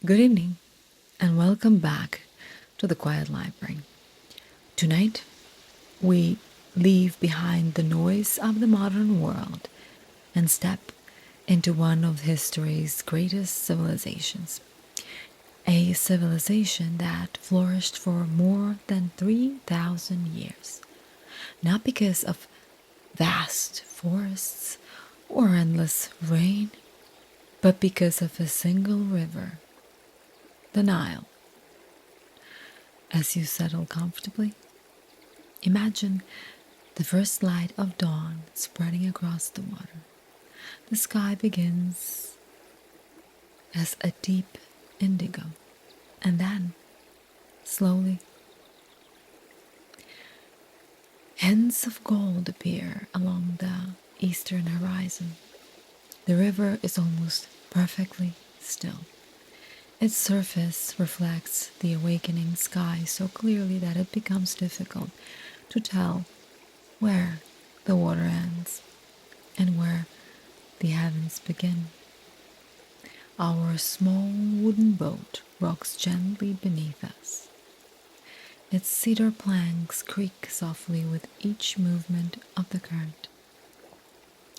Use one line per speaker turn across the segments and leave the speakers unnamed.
Good evening, and welcome back to the Quiet Library. Tonight, we leave behind the noise of the modern world and step into one of history's greatest civilizations. A civilization that flourished for more than 3,000 years, not because of vast forests or endless rain, but because of a single river, the Nile. As you settle comfortably, imagine the first light of dawn spreading across the water. The sky begins as a deep indigo, and then, slowly, hints of gold appear along the eastern horizon. The river is almost perfectly still. Its surface reflects the awakening sky so clearly that it becomes difficult to tell where the water ends and where the heavens begin. Our small wooden boat rocks gently beneath us. Its cedar planks creak softly with each movement of the current.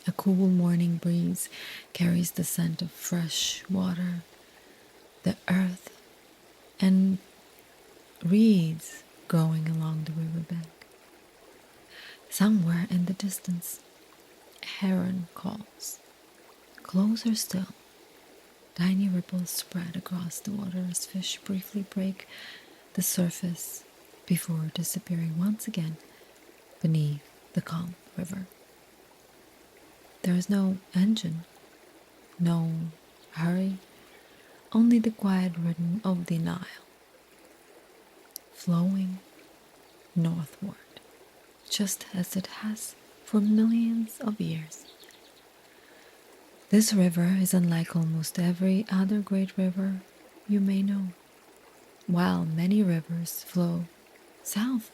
A cool morning breeze carries the scent of fresh water, the earth, and reeds growing along the riverbank. Somewhere in the distance, a heron calls. Closer still, tiny ripples spread across the water as fish briefly break the surface before disappearing once again beneath the calm river. There is no engine, no hurry, only the quiet rhythm of the Nile, flowing northward, just as it has for millions of years. This river is unlike almost every other great river you may know. While many rivers flow south,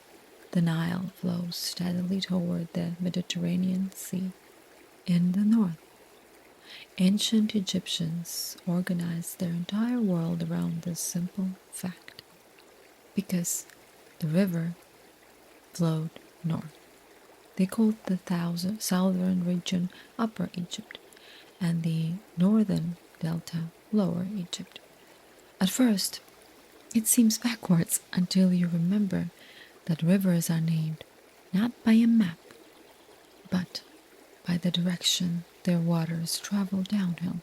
the Nile flows steadily toward the Mediterranean Sea in the north. Ancient Egyptians organized their entire world around this simple fact. Because the river flowed north, they called the southern region Upper Egypt and the northern delta Lower Egypt. At first, it seems backwards until you remember that rivers are named not by a map, but by the direction their waters travel downhill.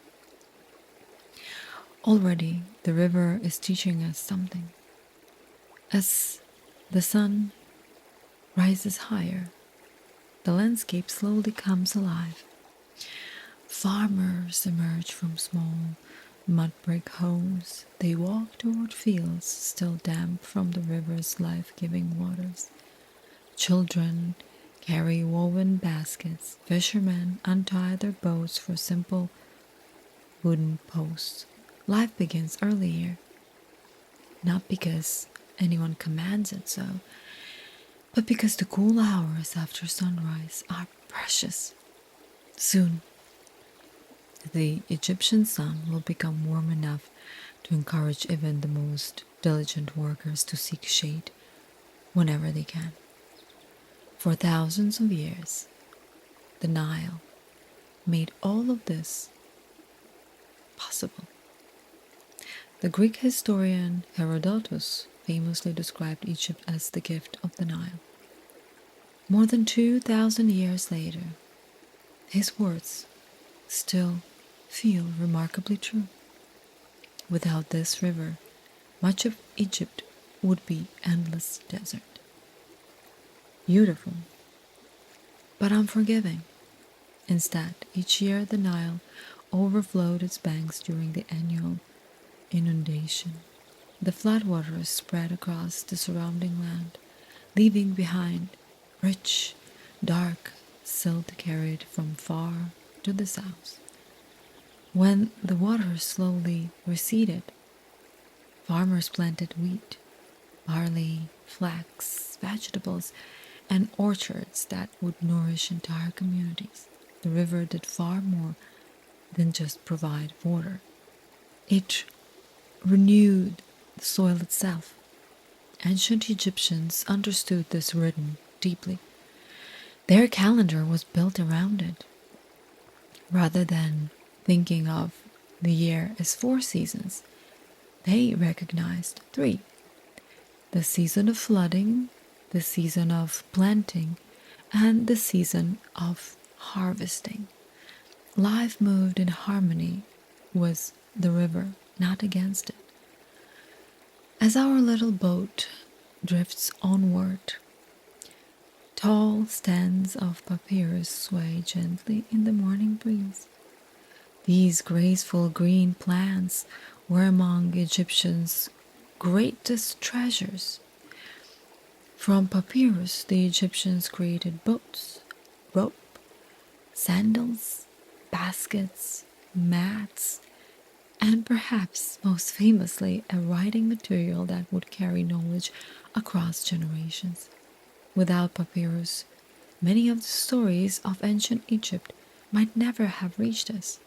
Already, the river is teaching us something. As the sun rises higher, the landscape slowly comes alive. Farmers emerge from small mud brick homes. They walk toward fields still damp from the river's life-giving waters. Children carry woven baskets. Fishermen untie their boats for simple wooden posts. Life begins early here, not because anyone commands it so, but because the cool hours after sunrise are precious. Soon, the Egyptian sun will become warm enough to encourage even the most diligent workers to seek shade whenever they can. For thousands of years, the Nile made all of this possible. The Greek historian Herodotus famously described Egypt as the gift of the Nile. More than 2,000 years later, his words still feel remarkably true. Without this river, much of Egypt would be endless desert. Beautiful, but unforgiving. Instead, each year the Nile overflowed its banks during the annual inundation. The floodwaters spread across the surrounding land, leaving behind rich, dark silt carried from far to the south. When the water slowly receded, farmers planted wheat, barley, flax, vegetables, and orchards that would nourish entire communities. The river did far more than just provide water. It renewed the soil itself. Ancient Egyptians understood this rhythm deeply. Their calendar was built around it. Rather than thinking of the year as 4 seasons, they recognized 3: the season of flooding, the season of planting, and the season of harvesting. Life moved in harmony with the river, not against it. As our little boat drifts onward, tall stands of papyrus sway gently in the morning breeze. These graceful green plants were among Egyptians' greatest treasures. From papyrus, the Egyptians created boats, rope, sandals, baskets, mats, and perhaps most famously, a writing material that would carry knowledge across generations. Without papyrus, many of the stories of ancient Egypt might never have reached us.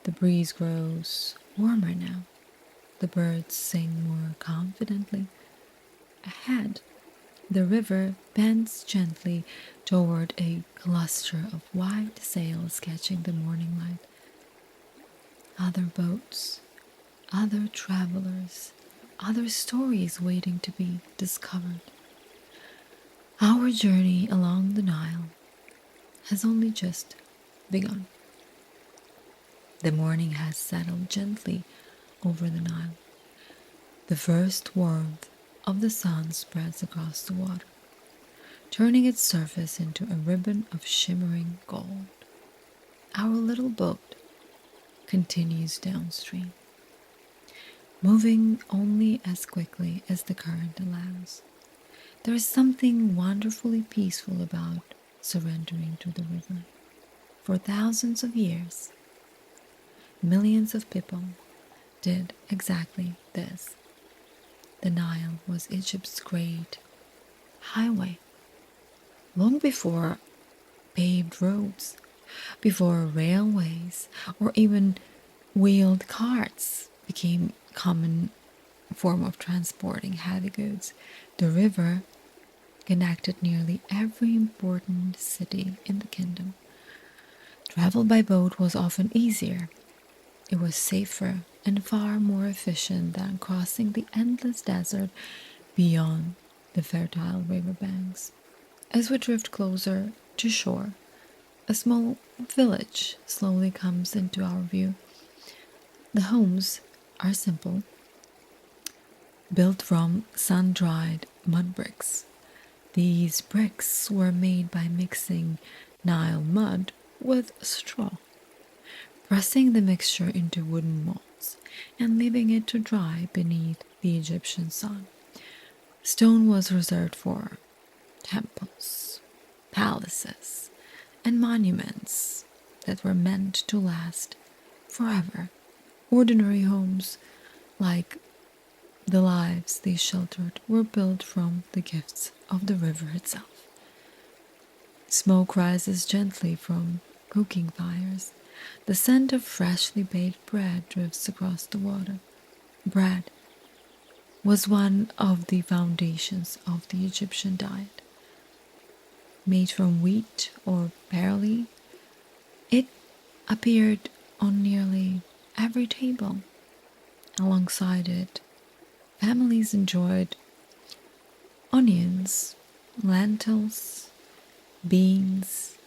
The breeze grows warmer now. The birds sing more confidently. Ahead, the river bends gently toward a cluster of white sails catching the morning light. Other boats, other travelers, other stories waiting to be discovered. Our journey along the Nile has only just begun. The morning has settled gently over the Nile. The first warmth of the sun spreads across the water, turning its surface into a ribbon of shimmering gold. Our little boat continues downstream, moving only as quickly as the current allows. There is something wonderfully peaceful about surrendering to the river. For thousands of years, millions of people did exactly this. The Nile was Egypt's great highway. Long before paved roads, before railways, or even wheeled carts became common form of transporting heavy goods, the river connected nearly every important city in the kingdom. Travel by boat was often easier. It was safer and far more efficient than crossing the endless desert beyond the fertile riverbanks. As we drift closer to shore, a small village slowly comes into our view. The homes are simple, built from sun-dried mud bricks. These bricks were made by mixing Nile mud with straw, pressing the mixture into wooden molds, and leaving it to dry beneath the Egyptian sun. Stone was reserved for temples, palaces, and monuments that were meant to last forever. Ordinary homes, like the lives they sheltered, were built from the gifts of the river itself. Smoke rises gently from cooking fires. The scent of freshly baked bread drifts across the water. Bread was one of the foundations of the Egyptian diet. Made from wheat or barley, it appeared on nearly every table. Alongside it, families enjoyed onions, lentils, beans,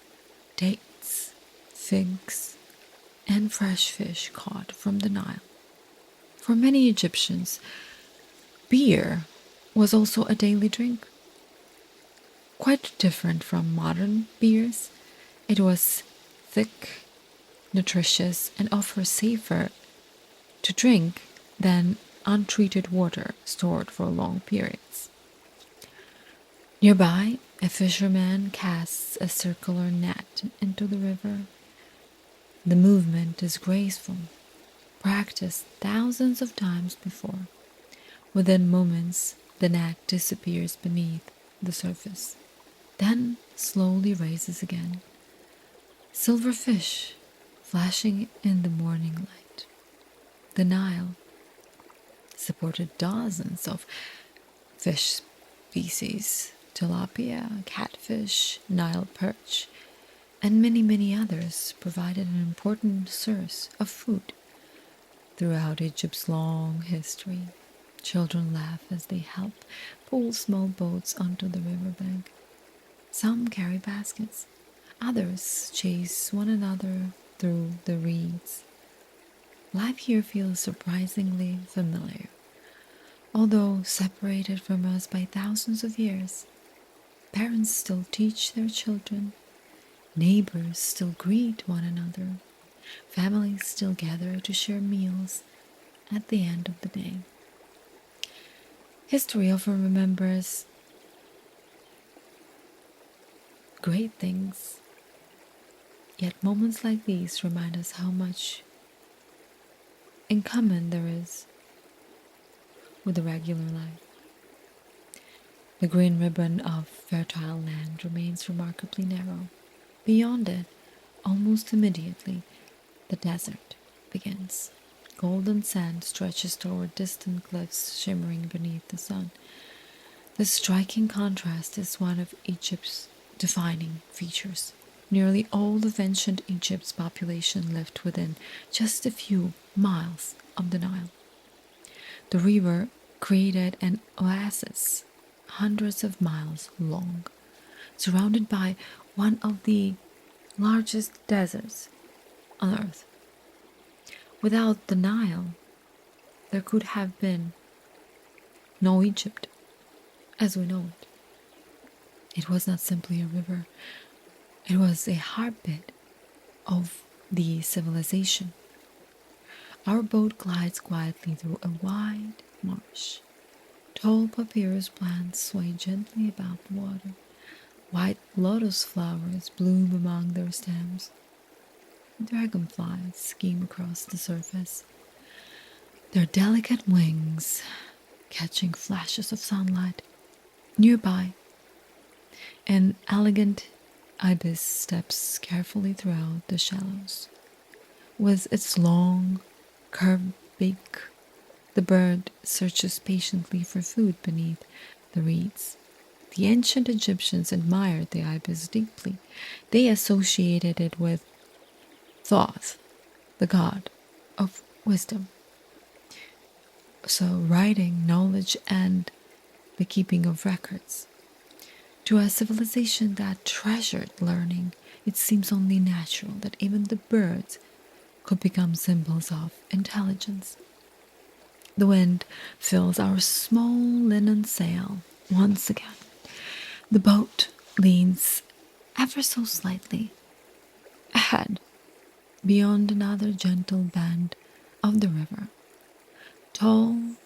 dates, figs, and fresh fish caught from the Nile. For many Egyptians, beer was also a daily drink. Quite different from modern beers, it was thick, nutritious, and often safer to drink than untreated water stored for long periods. Nearby, a fisherman casts a circular net into the river. The movement is graceful, practiced thousands of times before. Within moments, the net disappears beneath the surface, then slowly raises again. Silver fish flashing in the morning light. The Nile supported dozens of fish species: tilapia, catfish, Nile perch, and many, many others provided an important source of food throughout Egypt's long history. Children laugh as they help pull small boats onto the riverbank. Some carry baskets, others chase one another through the reeds. Life here feels surprisingly familiar. Although separated from us by thousands of years, parents still teach their children, neighbors still greet one another, families still gather to share meals at the end of the day. History often remembers great things, yet moments like these remind us how much in common there is with the regular life. The green ribbon of fertile land remains remarkably narrow. Beyond it, almost immediately, the desert begins. Golden sand stretches toward distant cliffs shimmering beneath the sun. The striking contrast is one of Egypt's defining features. Nearly all of ancient Egypt's population lived within just a few miles of the Nile. The river created an oasis hundreds of miles long, surrounded by one of the largest deserts on earth. Without the Nile, there could have been no Egypt as we know it. It was not simply a river, it was a heartbeat of the civilization. Our boat glides quietly through a wide marsh. Tall papyrus plants sway gently about the water. White lotus flowers bloom among their stems. Dragonflies skim across the surface, their delicate wings catching flashes of sunlight. Nearby, an elegant ibis steps carefully throughout the shallows. With its long, curved beak, the bird searches patiently for food beneath the reeds. The ancient Egyptians admired the ibis deeply. They associated it with Thoth, the god of wisdom. So, writing, knowledge, and the keeping of records. To a civilization that treasured learning, it seems only natural that even the birds could become symbols of intelligence. The wind fills our small linen sail once again. The boat leans ever so slightly ahead, beyond another gentle bend of the river. Tall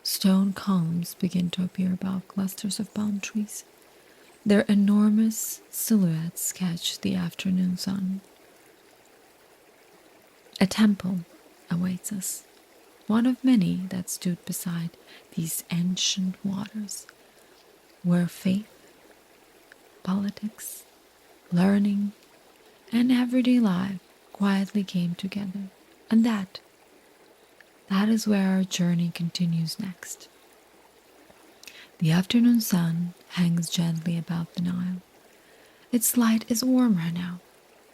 stone columns begin to appear above clusters of palm trees. Their enormous silhouettes catch the afternoon sun. A temple awaits us, one of many that stood beside these ancient waters, where faith, politics, learning, and everyday life quietly came together. And that is where our journey continues next. The afternoon sun hangs gently above the Nile. Its light is warmer now,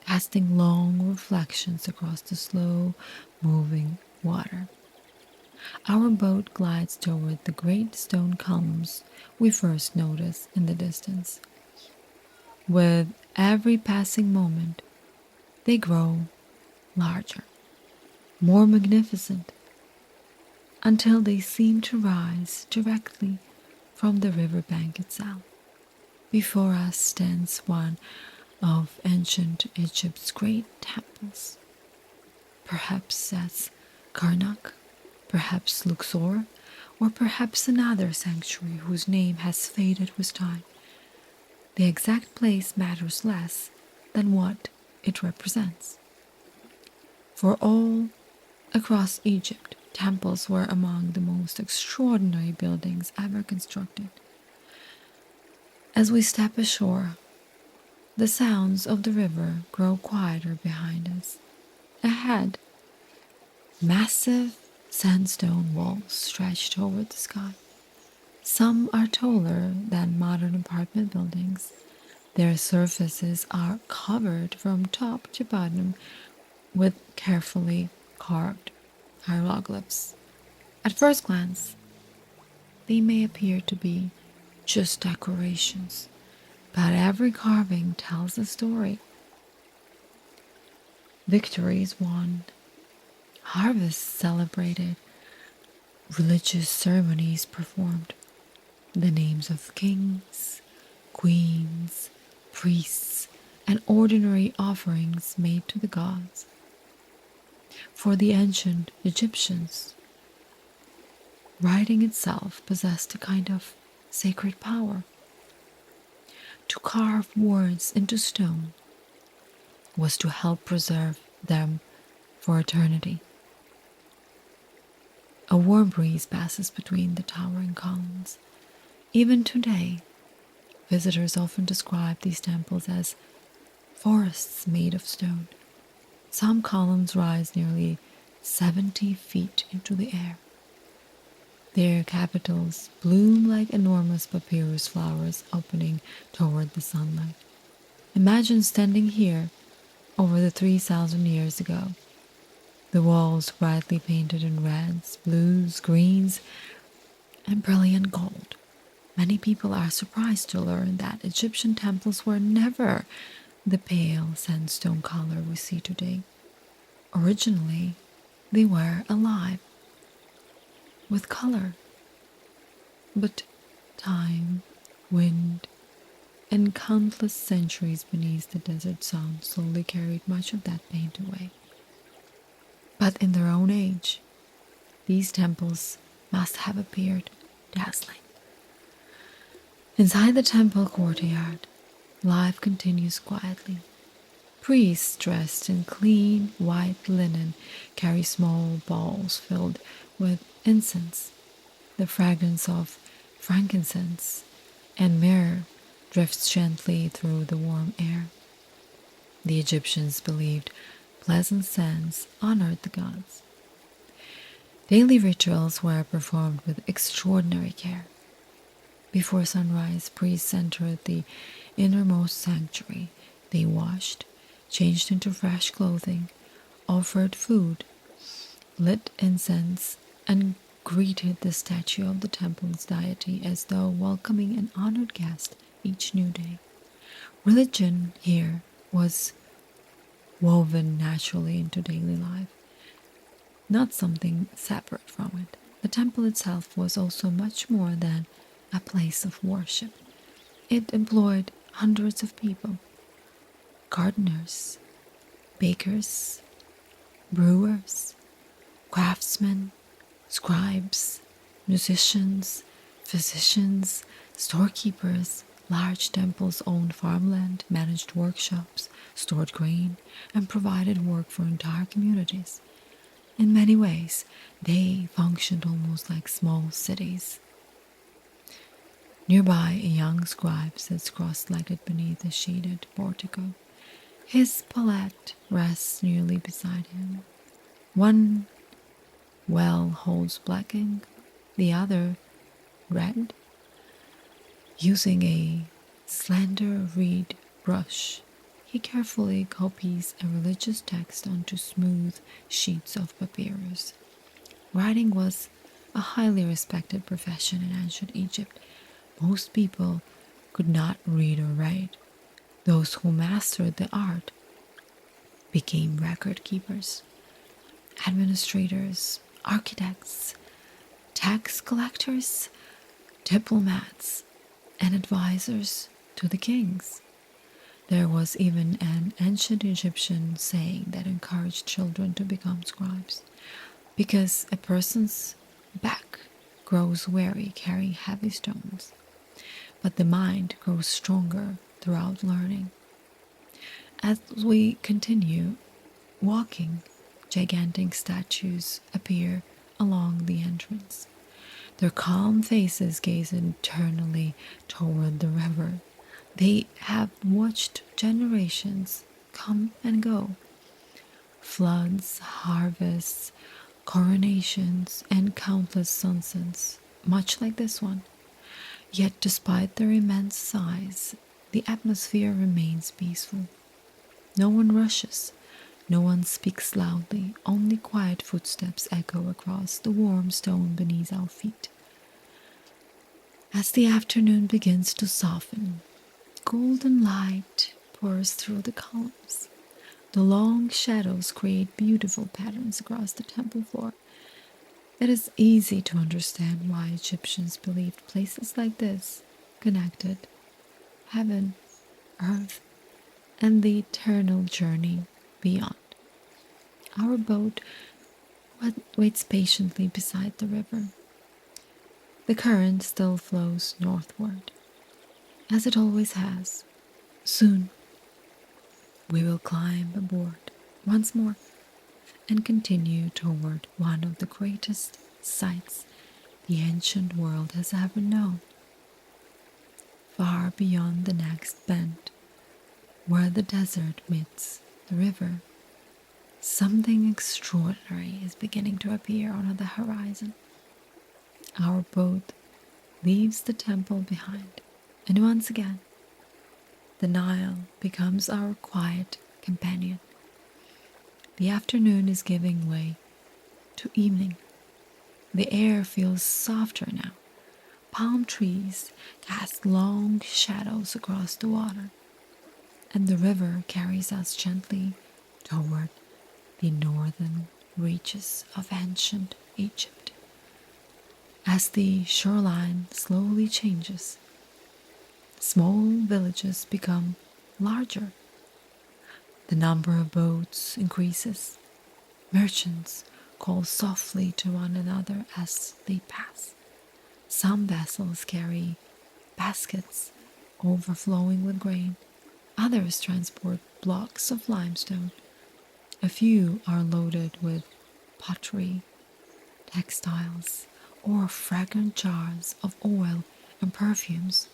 casting long reflections across the slow-moving water. Our boat glides toward the great stone columns we first noticed in the distance. With every passing moment, they grow larger, more magnificent, until they seem to rise directly from the riverbank itself. Before us stands one of ancient Egypt's great temples. Perhaps that's Karnak, perhaps Luxor, or perhaps another sanctuary whose name has faded with time. The exact place matters less than what it represents. For all across Egypt, temples were among the most extraordinary buildings ever constructed. As we step ashore, the sounds of the river grow quieter behind us. Ahead, massive Sandstone walls stretch toward the sky. Some are taller than modern apartment buildings. Their surfaces are covered from top to bottom with carefully carved hieroglyphs. At first glance, they may appear to be just decorations, but every carving tells a story. Victories won, harvests celebrated, religious ceremonies performed, the names of kings, queens, priests, and ordinary offerings made to the gods. For the ancient Egyptians, writing itself possessed a kind of sacred power. To carve words into stone was to help preserve them for eternity. A warm breeze passes between the towering columns. Even today, visitors often describe these temples as forests made of stone. Some columns rise nearly 70 feet into the air. Their capitals bloom like enormous papyrus flowers opening toward the sunlight. Imagine standing here over the 3,000 years ago. The walls brightly painted in reds, blues, greens, and brilliant gold. Many people are surprised to learn that Egyptian temples were never the pale sandstone color we see today. Originally, they were alive with color. But time, wind, and countless centuries beneath the desert sun slowly carried much of that paint away. But in their own age, these temples must have appeared dazzling. Inside the temple courtyard, life continues quietly. Priests dressed in clean white linen carry small bowls filled with incense. The fragrance of frankincense and myrrh drifts gently through the warm air. The Egyptians believed pleasant scents honored the gods. Daily rituals were performed with extraordinary care. Before sunrise, priests entered the innermost sanctuary. They washed, changed into fresh clothing, offered food, lit incense, and greeted the statue of the temple's deity as though welcoming an honored guest each new day. Religion here was woven naturally into daily life, not something separate from it. The temple itself was also much more than a place of worship. It employed hundreds of people: gardeners, bakers, brewers, craftsmen, scribes, musicians, physicians, storekeepers. Large temples owned farmland, managed workshops, stored grain, and provided work for entire communities. In many ways, they functioned almost like small cities. Nearby, a young scribe sits cross-legged beneath a shaded portico. His palette rests nearly beside him. One well holds black ink, the other red. Using a slender reed brush, he carefully copies a religious text onto smooth sheets of papyrus. Writing was a highly respected profession in ancient Egypt. Most people could not read or write. Those who mastered the art became record keepers, administrators, architects, tax collectors, diplomats, and advisors to the kings. There was even an ancient Egyptian saying that encouraged children to become scribes, because a person's back grows weary carrying heavy stones, but the mind grows stronger throughout learning. As we continue walking, gigantic statues appear along the entrance. Their calm faces gaze eternally toward the river. They have watched generations come and go. Floods, harvests, coronations, and countless sunsets, much like this one. Yet, despite their immense size, the atmosphere remains peaceful. No one rushes, no one speaks loudly, only quiet footsteps echo across the warm stone beneath our feet. As the afternoon begins to soften, golden light pours through the columns. The long shadows create beautiful patterns across the temple floor. It is easy to understand why Egyptians believed places like this connected heaven, earth, and the eternal journey beyond. Our boat waits patiently beside the river. The current still flows northward, as it always has. Soon, we will climb aboard once more and continue toward one of the greatest sights the ancient world has ever known. Far beyond the next bend, where the desert meets the river, something extraordinary is beginning to appear on the horizon. Our boat leaves the temple behind, and once again, the Nile becomes our quiet companion. The afternoon is giving way to evening. The air feels softer now. Palm trees cast long shadows across the water, and the river carries us gently toward the northern reaches of ancient Egypt. As the shoreline slowly changes, small villages become larger. The number of boats increases. Merchants call softly to one another as they pass. Some vessels carry baskets overflowing with grain. Others transport blocks of limestone. A few are loaded with pottery, textiles, or fragrant jars of oil and perfumes.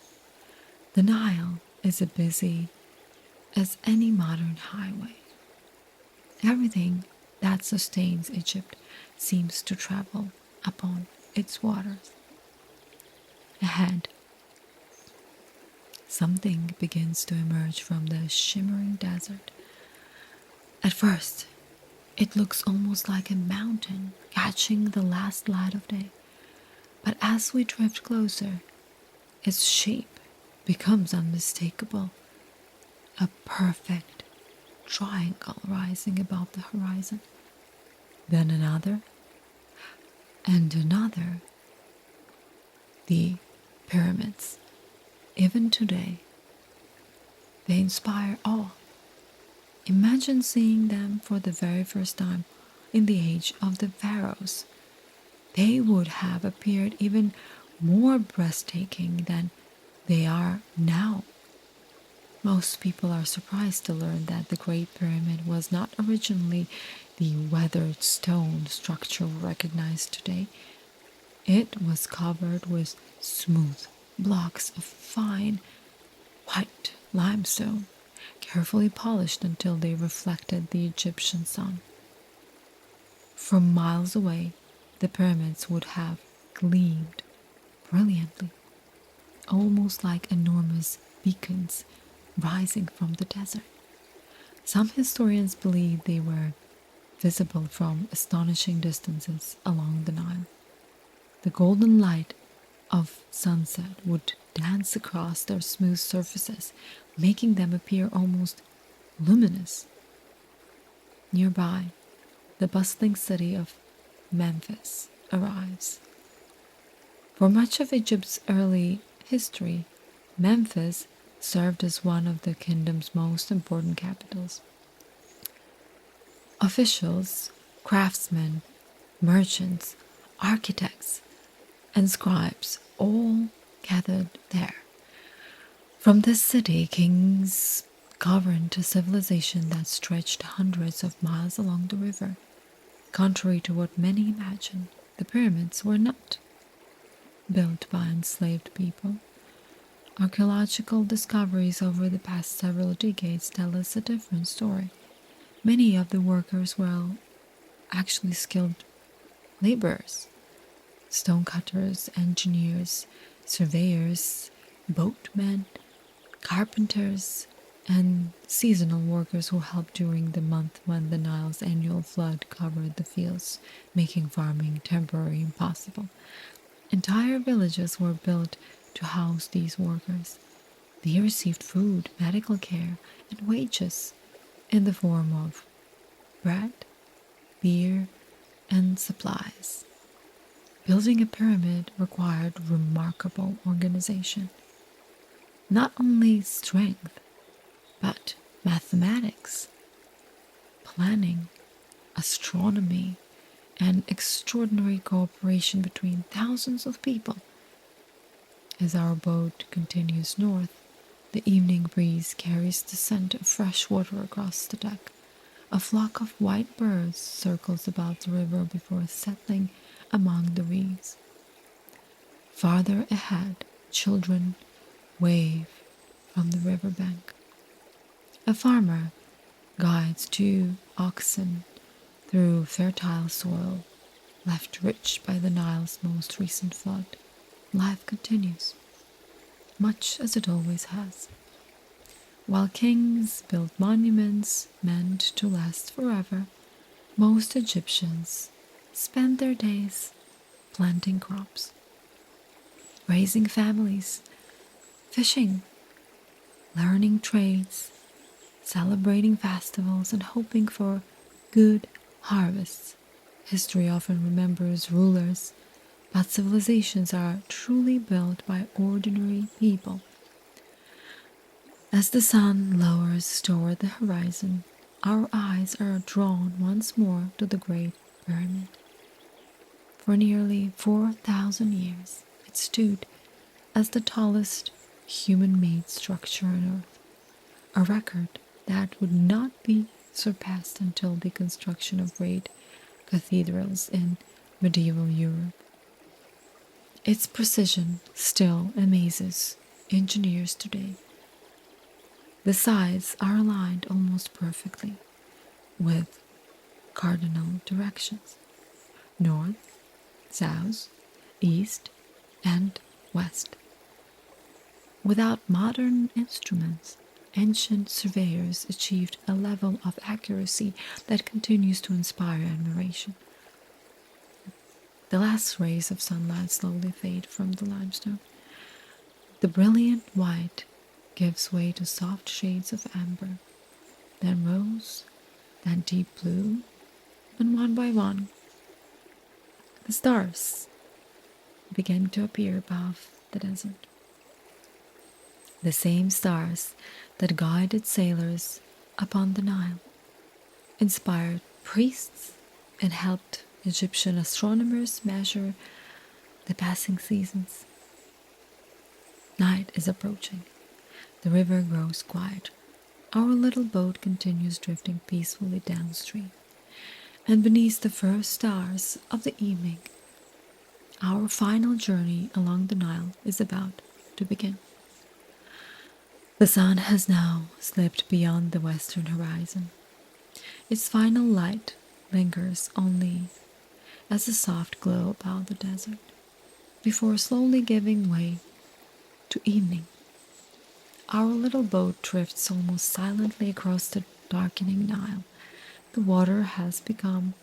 The Nile is as busy as any modern highway. Everything that sustains Egypt seems to travel upon its waters. Ahead, something begins to emerge from the shimmering desert. At first, it looks almost like a mountain catching the last light of day. But as we drift closer, its shape becomes unmistakable, a perfect triangle rising above the horizon. Then another, and another. The pyramids, even today, they inspire awe. Imagine seeing them for the very first time in the age of the pharaohs. They would have appeared even more breathtaking than they are now. Most people are surprised to learn that the Great Pyramid was not originally the weathered stone structure we recognize today. It was covered with smooth blocks of fine white limestone, carefully polished until they reflected the Egyptian sun. From miles away, the pyramids would have gleamed brilliantly, almost like enormous beacons rising from the desert. Some historians believe they were visible from astonishing distances along the Nile. The golden light of sunset would dance across their smooth surfaces, making them appear almost luminous. Nearby, the bustling city of Memphis arrives. For much of Egypt's early history, Memphis served as one of the kingdom's most important capitals. Officials, craftsmen, merchants, architects, and scribes all gathered there. From this city, kings governed a civilization that stretched hundreds of miles along the river. Contrary to what many imagine, the pyramids were not built by enslaved people. Archaeological discoveries over the past several decades tell us a different story. Many of the workers were actually skilled laborers, stonecutters, engineers, surveyors, boatmen, carpenters, and seasonal workers who helped during the month when the Nile's annual flood covered the fields, making farming temporarily impossible. Entire villages were built to house these workers. They received food, medical care, and wages in the form of bread, beer, and supplies. Building a pyramid required remarkable organization. Not only strength, but mathematics, planning, astronomy, and extraordinary cooperation between thousands of people. As our boat continues north, the evening breeze carries the scent of fresh water across the deck. A flock of white birds circles about the river before settling among the reeds. Farther ahead, children wave from the riverbank. A farmer guides 2 oxen through fertile soil left rich by the Nile's most recent flood. Life continues, much as it always has. While kings built monuments meant to last forever, most Egyptians spent their days planting crops, raising families, fishing, learning trades, celebrating festivals, and hoping for good harvests. History often remembers rulers, but civilizations are truly built by ordinary people. As the sun lowers toward the horizon, our eyes are drawn once more to the Great Pyramid. For nearly 4,000 years, it stood as the tallest human-made structure on Earth, a record that would not be surpassed until the construction of great cathedrals in medieval Europe. Its precision still amazes engineers today. The sides are aligned almost perfectly with cardinal directions: north, south, east, and west. Without modern instruments, ancient surveyors achieved a level of accuracy that continues to inspire admiration. The last rays of sunlight slowly fade from the limestone. The brilliant white gives way to soft shades of amber, then rose, then deep blue, and one by one, the stars began to appear above the desert. The same stars that guided sailors upon the Nile, inspired priests, and helped Egyptian astronomers measure the passing seasons. Night is approaching. The river grows quiet. Our little boat continues drifting peacefully downstream. And beneath the first stars of the evening, our final journey along the Nile is about to begin. The sun has now slipped beyond the western horizon. Its final light lingers only as a soft glow about the desert, before slowly giving way to evening. Our little boat drifts almost silently across the darkening Nile. The water has become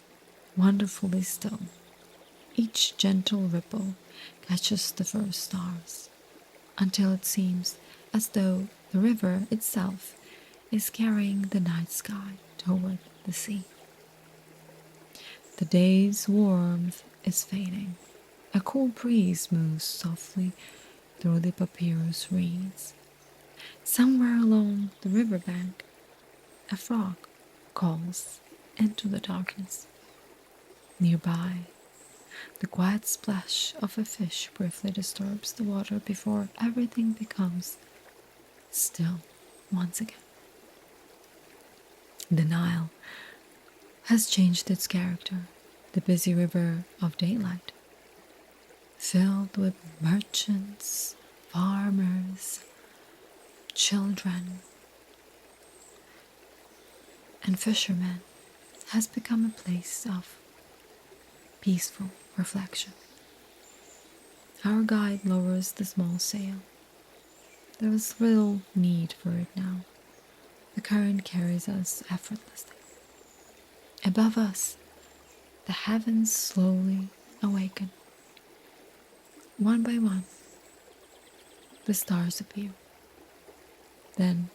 wonderfully still. Each gentle ripple catches the first stars, until it seems as though the river itself is carrying the night sky toward the sea. The day's warmth is fading. A cool breeze moves softly through the papyrus reeds. Somewhere along the riverbank, a frog calls into the darkness. Nearby, the quiet splash of a fish briefly disturbs the water before everything becomes still once again. The Nile has changed its character, the busy river of daylight, filled with merchants, farmers, children, and fishermen, has become a place of peaceful reflection. Our guide lowers the small sail. There is little need for it now. The current carries us effortlessly. Above us, the heavens slowly awaken. One by one, the stars appear. Then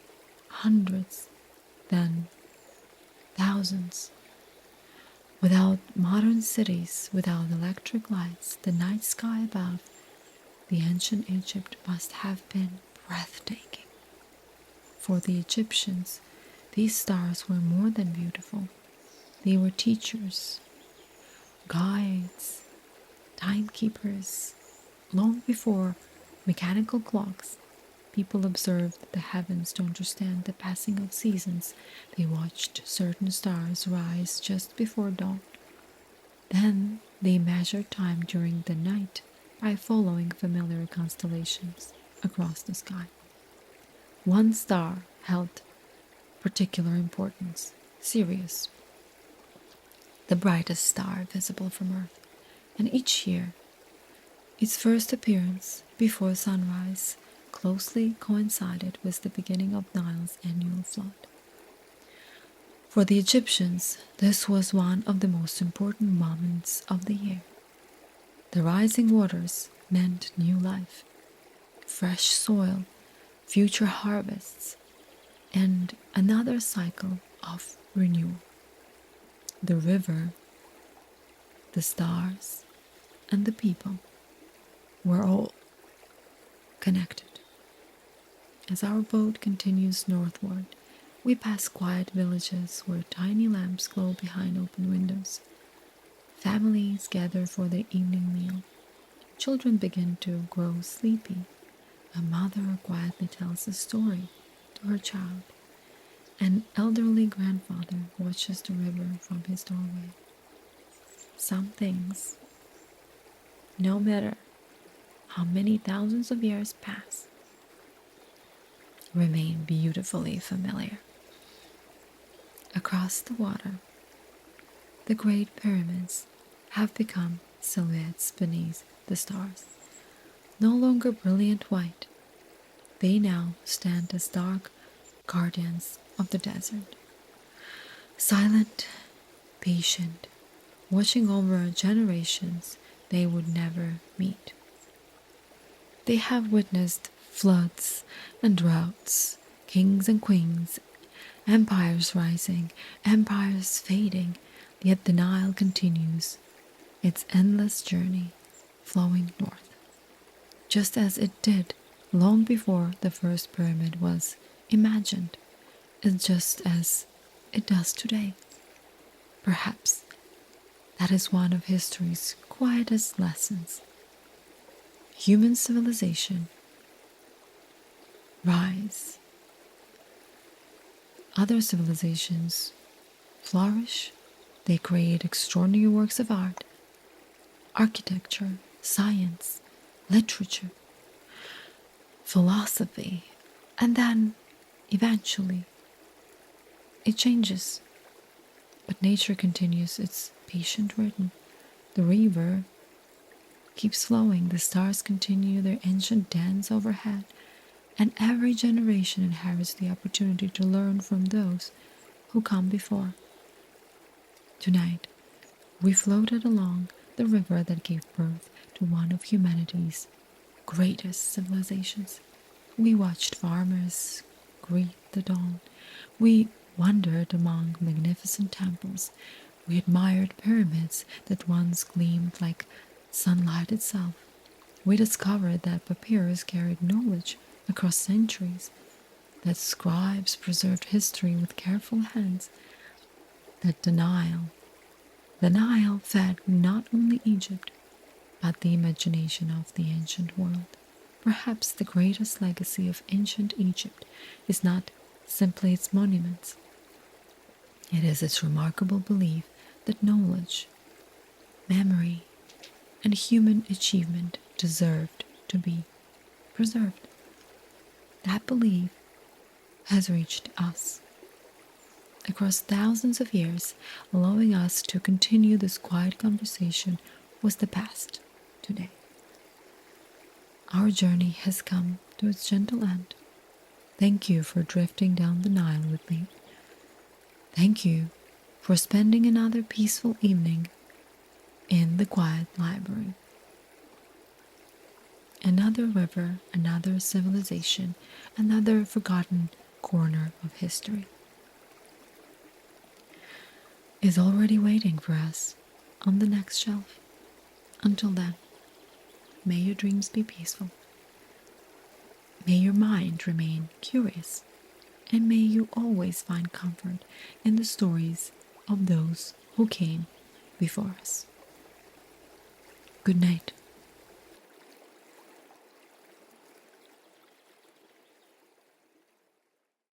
hundreds, then thousands. Without modern cities, without electric lights, the night sky above the ancient Egypt must have been breathtaking. For the Egyptians, these stars were more than beautiful. They were teachers, guides, timekeepers. Long before mechanical clocks, people observed the heavens to understand the passing of seasons. They watched certain stars rise just before dawn. Then they measured time during the night by following familiar constellations across the sky. One star held particular importance, Sirius, the brightest star visible from Earth, and each year, its first appearance before sunrise closely coincided with the beginning of Nile's annual flood. For the Egyptians, this was one of the most important moments of the year. The rising waters meant new life, fresh soil, future harvests, and another cycle of renewal. The river, the stars, and the people were all connected. As our boat continues northward, we pass quiet villages where tiny lamps glow behind open windows. Families gather for their evening meal. Children begin to grow sleepy. A mother quietly tells a story to her child. An elderly grandfather watches the river from his doorway. Some things, no matter how many thousands of years pass, remain beautifully familiar. Across the water, the great pyramids have become silhouettes beneath the stars. No longer brilliant white, they now stand as dark guardians of the desert. Silent, patient, watching over generations they would never meet. They have witnessed floods and droughts, kings and queens, empires rising, empires fading, yet the Nile continues its endless journey, flowing north, just as it did long before the first pyramid was imagined, and just as it does today. Perhaps that is one of history's quietest lessons. Human civilization rise. Other civilizations flourish. They create extraordinary works of art, architecture, science, literature, philosophy, and then eventually it changes. But nature continues its patient rhythm. The river keeps flowing, the stars continue their ancient dance overhead, and every generation inherits the opportunity to learn from those who come before. Tonight, we floated along the river that gave birth to one of humanity's greatest civilizations. We watched farmers greet the dawn. We wandered among magnificent temples. We admired pyramids that once gleamed like sunlight itself. We discovered that papyrus carried knowledge across centuries, that scribes preserved history with careful hands, that the Nile fed not only Egypt, but the imagination of the ancient world. Perhaps the greatest legacy of ancient Egypt is not simply its monuments. It is its remarkable belief that knowledge, memory, and human achievement deserved to be preserved. That belief has reached us. across thousands of years, allowing us to continue this quiet conversation with the past today. Our journey has come to its gentle end. Thank you for drifting down the Nile with me. Thank you for spending another peaceful evening in the quiet library. Another river, another civilization, another forgotten corner of history is already waiting for us on the next shelf. Until then, may your dreams be peaceful. May your mind remain curious, and may you always find comfort in the stories of those who came before us. Good night.